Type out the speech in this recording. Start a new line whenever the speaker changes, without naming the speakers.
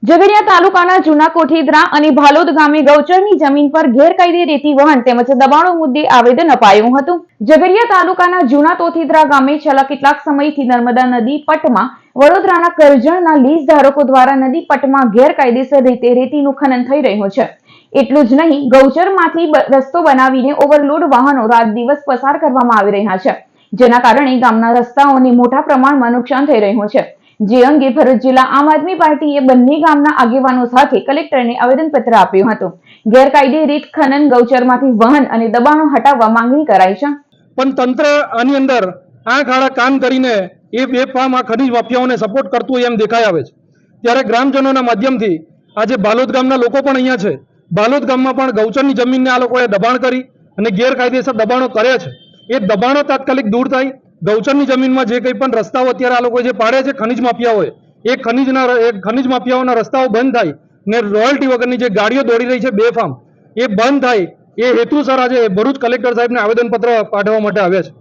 ઝઘડિયા તાલુકાના જૂના કોઠીદરા અને ભાલોદ ગામે ગૌચરની જમીન પર ગેરકાયદે રેતી વહન તેમજ દબાણો મુદ્દે આવેદન અપાયું હતું। ઝઘડિયા તાલુકાના જૂના કોઠીદરા ગામે છેલ્લા કેટલાક સમયથી નર્મદા નદી પટમાં વડોદરાના કરજણના લીઝ ધારકો દ્વારા નદી પટમાં ગેરકાયદેસર રીતે રેતીનું ખનન થઈ રહ્યું છે। એટલું જ નહીં, ગૌચરમાંથી રસ્તો બનાવીને ઓવરલોડ વાહનો રાત દિવસ પસાર કરવામાં આવી રહ્યા છે, જેના કારણે ગામના રસ્તાઓને મોટા પ્રમાણમાં નુકસાન થઈ રહ્યું છે। જે અંગે ભરૂચ જિલ્લા આમ આદમી પાર્ટીએ બંને ગામના આગેવાનો સાથે કલેક્ટરને આવેદનપત્ર આપ્યું હતું। ગેરકાયદે રીત ખનન ગૌચરમાંથી વહન અને દબાણો હટાવવા માંગણી કરાઈ છે,
પણ તંત્ર આની અંદર આંખ આડા કાન કરીને એ બેફામ આ ખનીજ માફિયાઓને સપોર્ટ કરતું હોય એમ દેખાઈ આવે છે। ત્યારે ગ્રામજનોના માધ્યમથી આજે બાલોદ ગામના લોકો પણ અહીંયા છે। બાલોદ ગામમાં પણ ગૌચરની જમીનને આ લોકોએ દબાણ કરી અને ગેરકાયદેસર દબાણો કર્યા છે। એ દબાણો તાત્કાલિક દૂર થાય। ગૌચરની જમીનમાં જે કંઈ પણ રસ્તાઓ અત્યારે આ લોકો જે પાડે છે ખનીજ માફિયાઓએ, એ ખનીજ માફિયાઓના રસ્તાઓ બંધ થાય ને રોયલ્ટી વગરની જે ગાડીઓ દોડી રહી છે બેફામ, એ બંધ થાય એ હેતુસર આજે ભરૂચ કલેક્ટર સાહેબને આવેદનપત્ર પાઠવવા માટે આવ્યા છે।